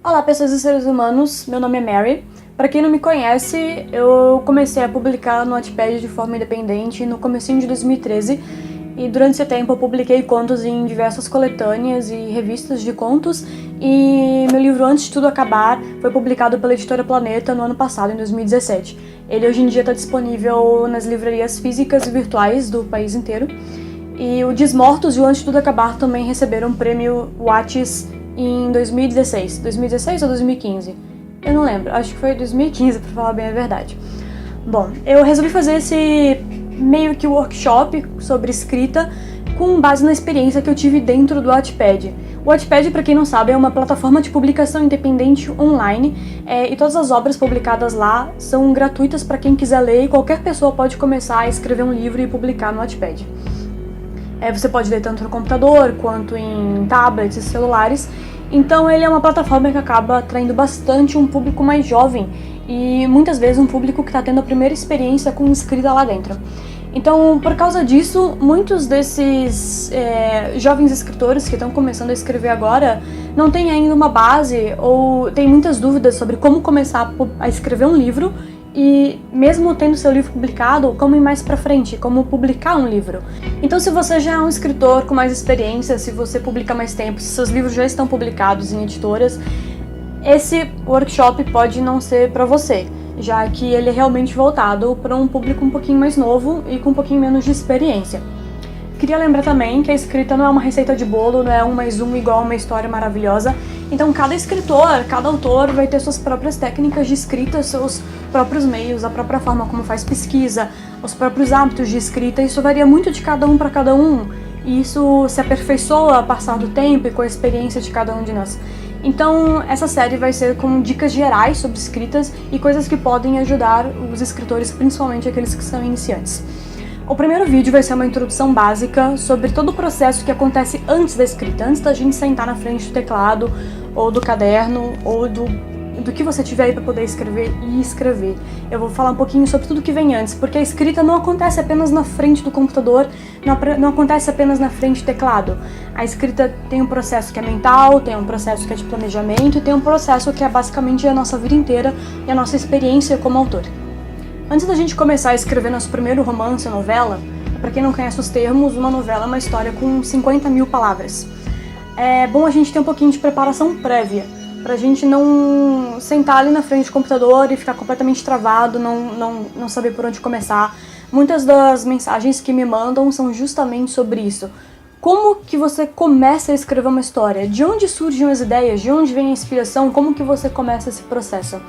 Olá, pessoas e seres humanos, meu nome é Mary. Para quem não me conhece, eu comecei a publicar no Wattpad de forma independente no comecinho de 2013 e durante esse tempo eu publiquei contos em diversas coletâneas e revistas de contos e meu livro Antes de Tudo Acabar foi publicado pela editora Planeta no ano passado, em 2017. Ele hoje em dia está disponível nas livrarias físicas e virtuais do país inteiro. E o Desmortos e o Antes de Tudo Acabar também receberam o prêmio Watt's em 2016. 2016 ou 2015? Eu não lembro, acho que foi 2015, pra falar bem a verdade. Bom, eu resolvi fazer esse meio que workshop sobre escrita com base na experiência que eu tive dentro do Wattpad. O Wattpad, para quem não sabe, é uma plataforma de publicação independente online e todas as obras publicadas lá são gratuitas para quem quiser ler e qualquer pessoa pode começar a escrever um livro e publicar no Wattpad. Você pode ler tanto no computador quanto em tablets e celulares. Então ele é uma plataforma que acaba atraindo bastante um público mais jovem e muitas vezes um público que está tendo a primeira experiência com escrita lá dentro. Então, por causa disso, muitos desses jovens escritores que estão começando a escrever agora não têm ainda uma base ou têm muitas dúvidas sobre como começar a escrever um livro. E mesmo tendo seu livro publicado, como ir mais pra frente, como publicar um livro. Então se você já é um escritor com mais experiência, se você publica mais tempo, se seus livros já estão publicados em editoras, esse workshop pode não ser pra você, já que ele é realmente voltado para um público um pouquinho mais novo e com um pouquinho menos de experiência. Queria lembrar também que a escrita não é uma receita de bolo, não é um mais um igual a uma história maravilhosa. Então cada escritor, cada autor vai ter suas próprias técnicas de escrita, seus próprios meios, a própria forma como faz pesquisa, os próprios hábitos de escrita. Isso varia muito de cada um para cada um. E isso se aperfeiçoa ao passar do tempo e com a experiência de cada um de nós. Então essa série vai ser com dicas gerais sobre escritas e coisas que podem ajudar os escritores, principalmente aqueles que são iniciantes. O primeiro vídeo vai ser uma introdução básica sobre todo o processo que acontece antes da escrita, antes da gente sentar na frente do teclado, ou do caderno, ou do que você tiver aí para poder escrever e escrever. Eu vou falar um pouquinho sobre tudo que vem antes, porque a escrita não acontece apenas na frente do computador, não acontece apenas na frente do teclado. A escrita tem um processo que é mental, tem um processo que é de planejamento e tem um processo que é basicamente a nossa vida inteira e a nossa experiência como autor. Antes da gente começar a escrever nosso primeiro romance ou novela, para quem não conhece os termos, uma novela é uma história com 50 mil palavras. É bom a gente ter um pouquinho de preparação prévia, pra gente não sentar ali na frente do computador e ficar completamente travado, não saber por onde começar. Muitas das mensagens que me mandam são justamente sobre isso. Como que você começa a escrever uma história? De onde surgem as ideias? De onde vem a inspiração? Como que você começa esse processo?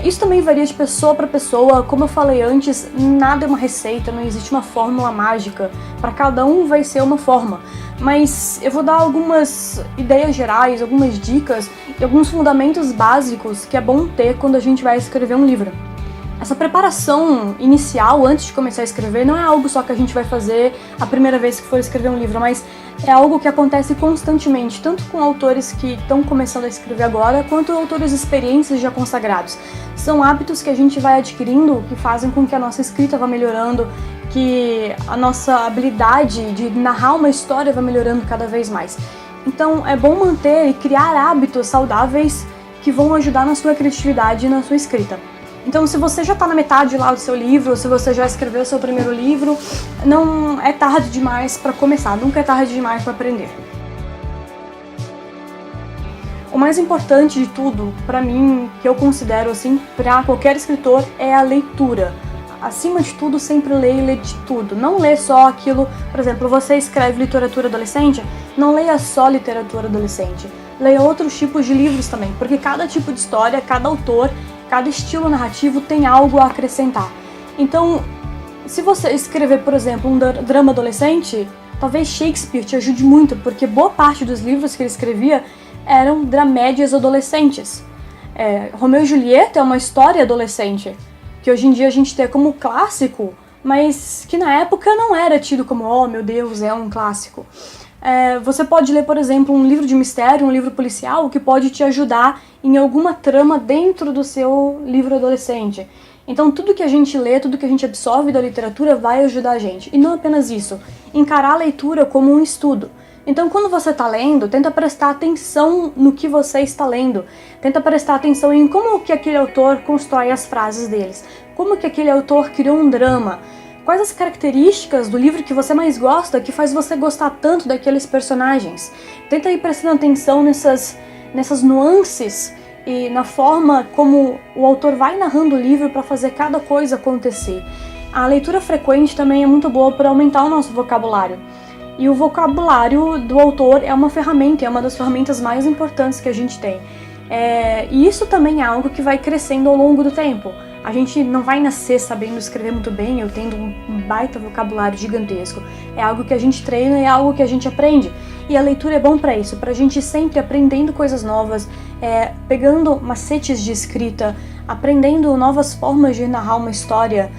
Isso também varia de pessoa para pessoa. Como eu falei antes, nada é uma receita, não existe uma fórmula mágica. Para cada um vai ser uma forma. Mas eu vou dar algumas ideias gerais, algumas dicas e alguns fundamentos básicos que é bom ter quando a gente vai escrever um livro. Essa preparação inicial, antes de começar a escrever, não é algo só que a gente vai fazer a primeira vez que for escrever um livro, mas é algo que acontece constantemente, tanto com autores que estão começando a escrever agora, quanto autores experientes já consagrados. São hábitos que a gente vai adquirindo, que fazem com que a nossa escrita vá melhorando, que a nossa habilidade de narrar uma história vá melhorando cada vez mais. Então é bom manter e criar hábitos saudáveis que vão ajudar na sua criatividade e na sua escrita. Então, se você já está na metade lá do seu livro, se você já escreveu seu primeiro livro, não é tarde demais para começar, nunca é tarde demais para aprender. O mais importante de tudo, para mim, que eu considero assim, para qualquer escritor, é a leitura. Acima de tudo, sempre leia e lê de tudo. Não lê só aquilo, por exemplo, você escreve literatura adolescente, não leia só literatura adolescente. Leia outros tipos de livros também, porque cada tipo de história, cada autor, cada estilo narrativo tem algo a acrescentar. Então, se você escrever, por exemplo, um drama adolescente, talvez Shakespeare te ajude muito, porque boa parte dos livros que ele escrevia eram dramédias adolescentes. Romeu e Julieta é uma história adolescente, que hoje em dia a gente tem como clássico, mas que na época não era tido como, oh meu Deus, é um clássico. Você pode ler, por exemplo, um livro de mistério, um livro policial, que pode te ajudar em alguma trama dentro do seu livro adolescente. Então tudo que a gente lê, tudo que a gente absorve da literatura vai ajudar a gente. E não apenas isso, encarar a leitura como um estudo. Então, quando você está lendo, tenta prestar atenção no que você está lendo. Tenta prestar atenção em como que aquele autor constrói as frases deles. Como que aquele autor criou um drama. Quais as características do livro que você mais gosta, que faz você gostar tanto daqueles personagens. Tenta ir prestando atenção nessas nuances e na forma como o autor vai narrando o livro para fazer cada coisa acontecer. A leitura frequente também é muito boa para aumentar o nosso vocabulário. E o vocabulário do autor é uma ferramenta, é uma das ferramentas mais importantes que a gente tem. E isso também é algo que vai crescendo ao longo do tempo. A gente não vai nascer sabendo escrever muito bem, eu tendo um baita vocabulário gigantesco. É algo que a gente treina, é algo que a gente aprende. E a leitura é bom para isso, para a gente sempre aprendendo coisas novas, pegando macetes de escrita, aprendendo novas formas de narrar uma história.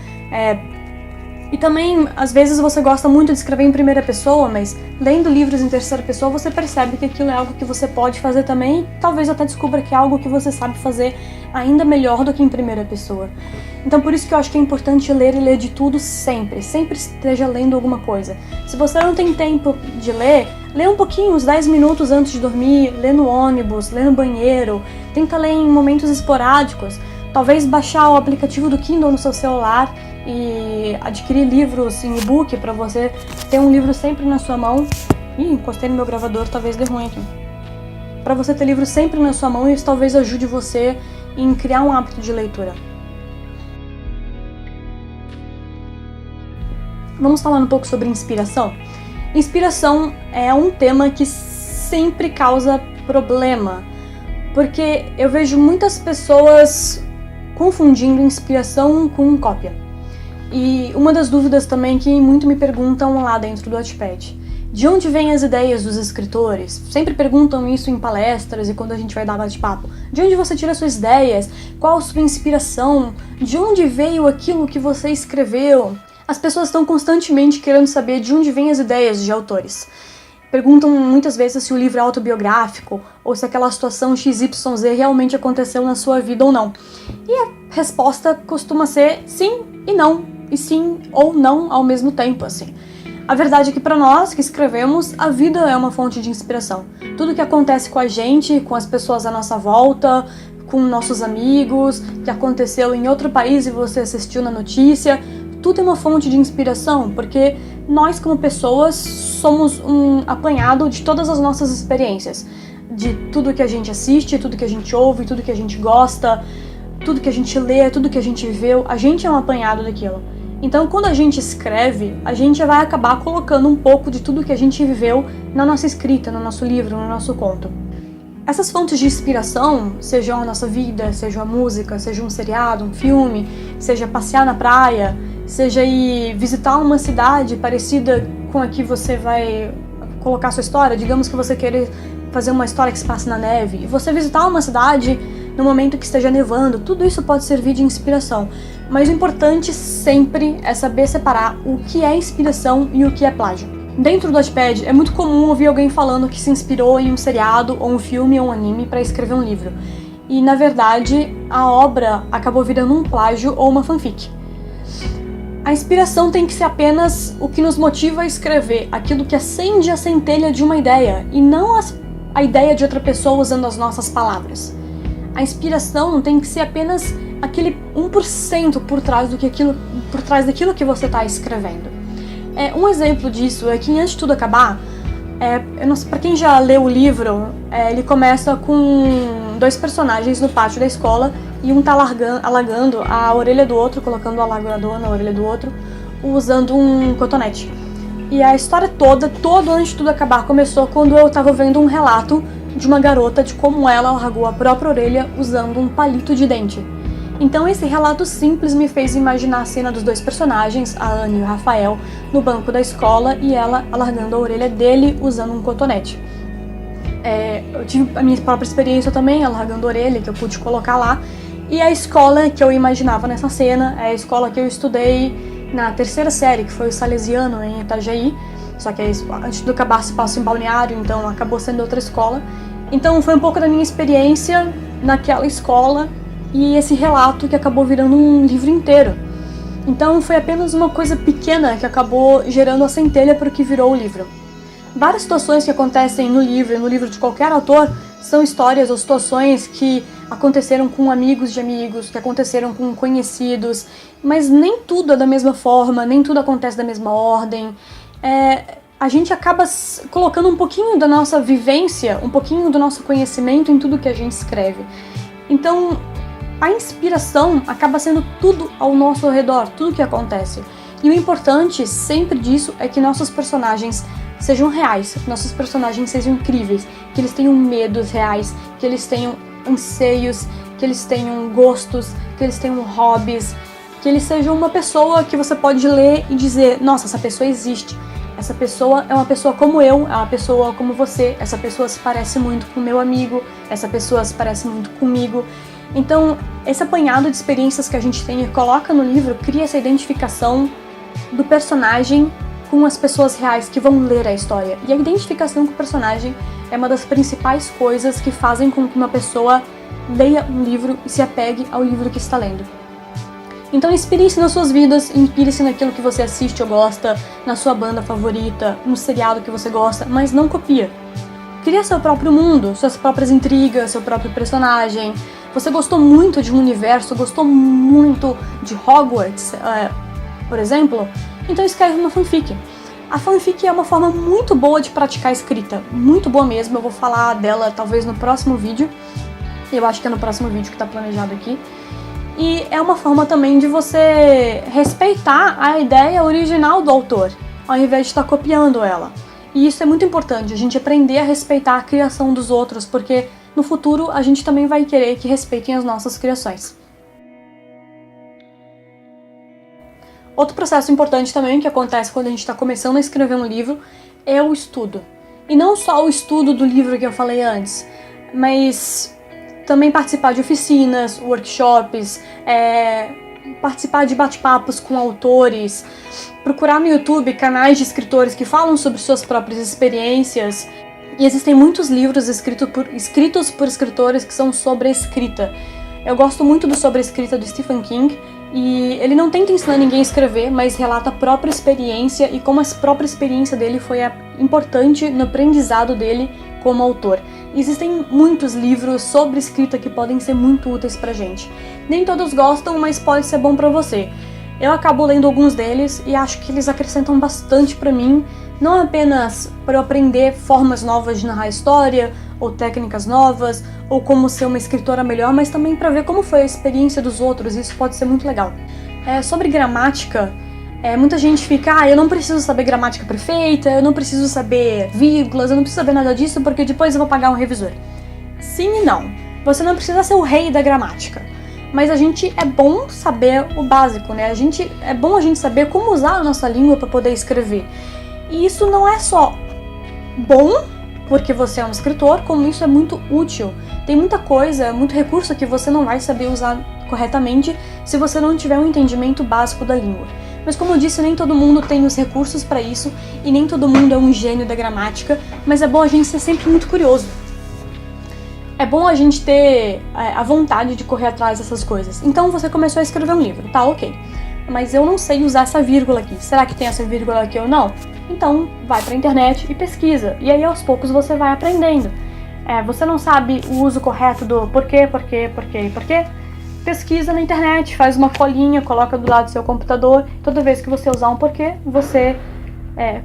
E também, às vezes, você gosta muito de escrever em primeira pessoa, mas lendo livros em terceira pessoa, você percebe que aquilo é algo que você pode fazer também e talvez até descubra que é algo que você sabe fazer ainda melhor do que em primeira pessoa. Então, por isso que eu acho que é importante ler e ler de tudo sempre. Sempre esteja lendo alguma coisa. Se você não tem tempo de ler, lê um pouquinho, uns 10 minutos antes de dormir, lê no ônibus, lê no banheiro, tenta ler em momentos esporádicos. Talvez baixar o aplicativo do Kindle no seu celular e adquirir livros em e-book para você ter um livro sempre na sua mão. Ih, encostei no meu gravador, talvez dê ruim aqui. Para você ter livro sempre na sua mão, e isso talvez ajude você em criar um hábito de leitura. Vamos falar um pouco sobre inspiração? Inspiração é um tema que sempre causa problema, porque eu vejo muitas pessoas confundindo inspiração com cópia. E uma das dúvidas também que muito me perguntam lá dentro do Wattpad: de onde vêm as ideias dos escritores? Sempre perguntam isso em palestras e quando a gente vai dar bate-papo. De onde você tira suas ideias? Qual a sua inspiração? De onde veio aquilo que você escreveu? As pessoas estão constantemente querendo saber de onde vêm as ideias de autores. Perguntam muitas vezes se o livro é autobiográfico ou se aquela situação XYZ realmente aconteceu na sua vida ou não. E a resposta costuma ser sim e não, e sim ou não ao mesmo tempo, assim. A verdade é que para nós que escrevemos, a vida é uma fonte de inspiração. Tudo que acontece com a gente, com as pessoas à nossa volta, com nossos amigos, que aconteceu em outro país e você assistiu na notícia, tudo é uma fonte de inspiração, porque nós como pessoas somos um apanhado de todas as nossas experiências, de tudo que a gente assiste, tudo que a gente ouve, tudo que a gente gosta, tudo que a gente lê, tudo que a gente viveu, a gente é um apanhado daquilo. Então, quando a gente escreve, a gente vai acabar colocando um pouco de tudo que a gente viveu na nossa escrita, no nosso livro, no nosso conto. Essas fontes de inspiração, sejam a nossa vida, seja a música, seja um seriado, um filme, seja passear na praia, seja ir visitar uma cidade parecida com a que você vai colocar sua história. Digamos que você queira fazer uma história que se passa na neve, e você visitar uma cidade no momento que esteja nevando, tudo isso pode servir de inspiração. Mas o importante sempre é saber separar o que é inspiração e o que é plágio. Dentro do Wattpad é muito comum ouvir alguém falando que se inspirou em um seriado, ou um filme, ou um anime para escrever um livro. E, na verdade, a obra acabou virando um plágio ou uma fanfic. A inspiração tem que ser apenas o que nos motiva a escrever, aquilo que acende a centelha de uma ideia, e não a ideia de outra pessoa usando as nossas palavras. A inspiração tem que ser apenas aquele 1% por trás daquilo que você está escrevendo. Um exemplo disso é que, antes de tudo acabar, eu não sei, pra quem já leu o livro, ele começa com dois personagens no pátio da escola e um tá alagando a orelha do outro, colocando o alagador na orelha do outro, usando um cotonete. E a história toda antes de tudo acabar, começou quando eu tava vendo um relato de uma garota de como ela largou a própria orelha usando um palito de dente. Então esse relato simples me fez imaginar a cena dos dois personagens, a Anne e o Rafael, no banco da escola e ela alargando a orelha dele usando um cotonete. Eu tive a minha própria experiência também, alargando a orelha, que eu pude colocar lá. E a escola que eu imaginava nessa cena é a escola que eu estudei na terceira série, que foi o Salesiano, em Itajaí. Só que antes do acabar se passa em Balneário, então acabou sendo outra escola. Então foi um pouco da minha experiência naquela escola e esse relato que acabou virando um livro inteiro. Então foi apenas uma coisa pequena que acabou gerando a centelha para o que virou o livro. Várias situações que acontecem no livro de qualquer autor, são histórias ou situações que aconteceram com amigos de amigos, que aconteceram com conhecidos, mas nem tudo é da mesma forma, nem tudo acontece da mesma ordem. A gente acaba colocando um pouquinho da nossa vivência, um pouquinho do nosso conhecimento em tudo que a gente escreve. Então, a inspiração acaba sendo tudo ao nosso redor, tudo que acontece. E o importante sempre disso é que nossos personagens sejam reais, que nossos personagens sejam incríveis, que eles tenham medos reais, que eles tenham anseios, que eles tenham gostos, que eles tenham hobbies, que eles sejam uma pessoa que você pode ler e dizer, nossa, essa pessoa existe, essa pessoa é uma pessoa como eu, é uma pessoa como você, essa pessoa se parece muito com meu amigo, essa pessoa se parece muito comigo. Então, esse apanhado de experiências que a gente tem e coloca no livro cria essa identificação do personagem com as pessoas reais que vão ler a história. E a identificação com o personagem é uma das principais coisas que fazem com que uma pessoa leia um livro e se apegue ao livro que está lendo. Então inspire-se nas suas vidas, inspire-se naquilo que você assiste ou gosta, na sua banda favorita, no seriado que você gosta, mas não copia. Cria seu próprio mundo, suas próprias intrigas, seu próprio personagem. Você gostou muito de um universo, gostou muito de Hogwarts, por exemplo? Então escreve uma fanfic. A fanfic é uma forma muito boa de praticar a escrita, muito boa mesmo, eu vou falar dela talvez no próximo vídeo, eu acho que é no próximo vídeo que está planejado aqui. E é uma forma também de você respeitar a ideia original do autor, ao invés de estar copiando ela. E isso é muito importante, a gente aprender a respeitar a criação dos outros, porque no futuro a gente também vai querer que respeitem as nossas criações. Outro processo importante também que acontece quando a gente está começando a escrever um livro é o estudo. E não só o estudo do livro que eu falei antes, mas também participar de oficinas, workshops, participar de bate-papos com autores, procurar no YouTube canais de escritores que falam sobre suas próprias experiências. E existem muitos livros escritos por escritores que são sobre a escrita. Eu gosto muito do Sobre a Escrita do Stephen King, e ele não tenta ensinar ninguém a escrever, mas relata a própria experiência e como a própria experiência dele foi importante no aprendizado dele como autor. Existem muitos livros sobre escrita que podem ser muito úteis pra gente. Nem todos gostam, mas pode ser bom pra você. Eu acabo lendo alguns deles e acho que eles acrescentam bastante pra mim, não apenas para eu aprender formas novas de narrar história, ou técnicas novas, ou como ser uma escritora melhor, mas também para ver como foi a experiência dos outros, e isso pode ser muito legal. Sobre gramática, muita gente fica, eu não preciso saber gramática perfeita, eu não preciso saber vírgulas, eu não preciso saber nada disso porque depois eu vou pagar um revisor. Sim e não. Você não precisa ser o rei da gramática. Mas é bom saber o básico, né? É bom a gente saber como usar a nossa língua para poder escrever. E isso não é só bom porque você é um escritor, como isso é muito útil. Tem muita coisa, muito recurso que você não vai saber usar corretamente se você não tiver um entendimento básico da língua. Mas como eu disse, nem todo mundo tem os recursos para isso e nem todo mundo é um gênio da gramática, mas é bom a gente ser sempre muito curioso. É bom a gente ter a vontade de correr atrás dessas coisas. Então você começou a escrever um livro, tá, ok. Mas eu não sei usar essa vírgula aqui. Será que tem essa vírgula aqui ou não? Então vai pra internet e pesquisa. E aí aos poucos você vai aprendendo. Você não sabe o uso correto do porquê. Pesquisa na internet, faz uma colinha, coloca do lado do seu computador. Toda vez que você usar um porquê, você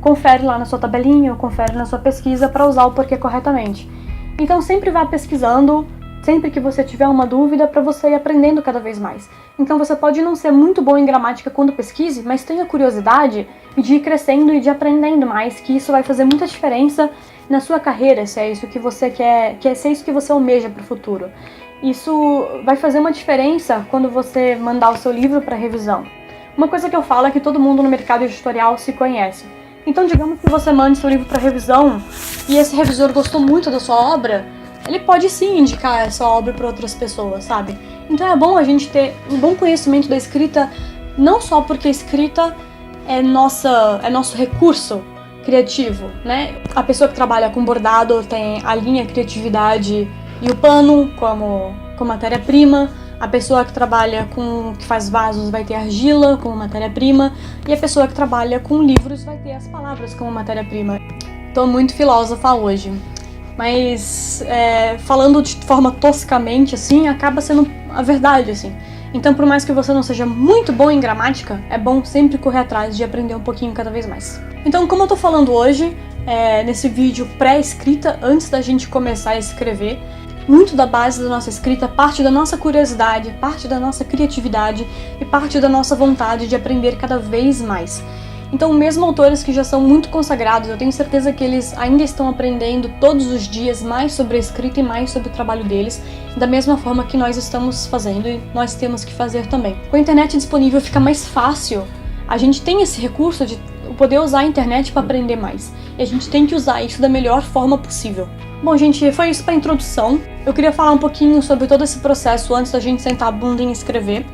confere lá na sua tabelinha ou confere na sua pesquisa para usar o porquê corretamente. Então sempre vá pesquisando, sempre que você tiver uma dúvida, para você ir aprendendo cada vez mais. Então você pode não ser muito bom em gramática quando pesquise, mas tenha curiosidade de ir crescendo e de aprendendo mais, que isso vai fazer muita diferença na sua carreira, se é isso que você quer, se é isso que você almeja para o futuro. Isso vai fazer uma diferença quando você mandar o seu livro para revisão. Uma coisa que eu falo é que todo mundo no mercado editorial se conhece. Então digamos que você mande seu livro para revisão e esse revisor gostou muito da sua obra, ele pode sim indicar essa obra para outras pessoas, sabe? Então é bom a gente ter um bom conhecimento da escrita, não só porque a escrita é nosso recurso criativo, né? A pessoa que trabalha com bordado tem a linha criatividade e o pano como matéria-prima, a pessoa que trabalha que faz vasos vai ter argila como matéria-prima, e a pessoa que trabalha com livros vai ter as palavras como matéria-prima. Tô muito filósofa hoje. Mas falando de forma toscamente, assim, acaba sendo a verdade, assim. Então, por mais que você não seja muito bom em gramática, é bom sempre correr atrás de aprender um pouquinho cada vez mais. Então, como eu tô falando hoje, nesse vídeo pré-escrita, antes da gente começar a escrever, muito da base da nossa escrita parte da nossa curiosidade, parte da nossa criatividade e parte da nossa vontade de aprender cada vez mais. Então, mesmo autores que já são muito consagrados, eu tenho certeza que eles ainda estão aprendendo todos os dias mais sobre a escrita e mais sobre o trabalho deles, da mesma forma que nós estamos fazendo e nós temos que fazer também. Com a internet disponível fica mais fácil, a gente tem esse recurso de poder usar a internet para aprender mais, e a gente tem que usar isso da melhor forma possível. Bom, gente, foi isso para a introdução. Eu queria falar um pouquinho sobre todo esse processo antes da gente sentar a bunda em escrever,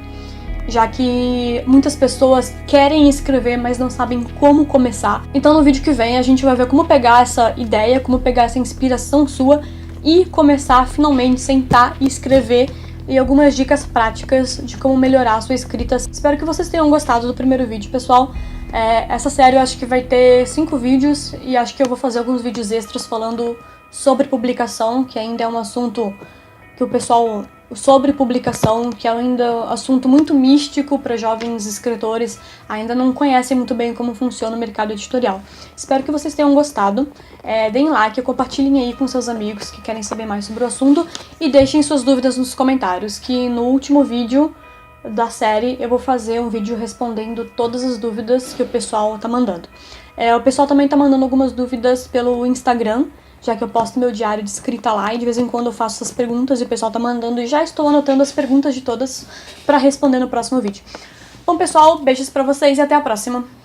já que muitas pessoas querem escrever, mas não sabem como começar. Então no vídeo que vem a gente vai ver como pegar essa ideia, como pegar essa inspiração sua e começar a finalmente sentar e escrever, e algumas dicas práticas de como melhorar a sua escrita. Espero que vocês tenham gostado do primeiro vídeo, pessoal. Essa série eu acho que vai ter 5 vídeos e acho que eu vou fazer alguns vídeos extras falando sobre publicação, que ainda é um assunto que o pessoal... sobre publicação, que é ainda assunto muito místico para jovens escritores, ainda não conhecem muito bem como funciona o mercado editorial. Espero que vocês tenham gostado, deem like, compartilhem aí com seus amigos que querem saber mais sobre o assunto e deixem suas dúvidas nos comentários, que no último vídeo da série eu vou fazer um vídeo respondendo todas as dúvidas que o pessoal tá mandando. O pessoal também tá mandando algumas dúvidas pelo Instagram, já que eu posto meu diário de escrita lá e de vez em quando eu faço essas perguntas e o pessoal tá mandando e já estou anotando as perguntas de todas pra responder no próximo vídeo. Bom, pessoal, beijos pra vocês e até a próxima!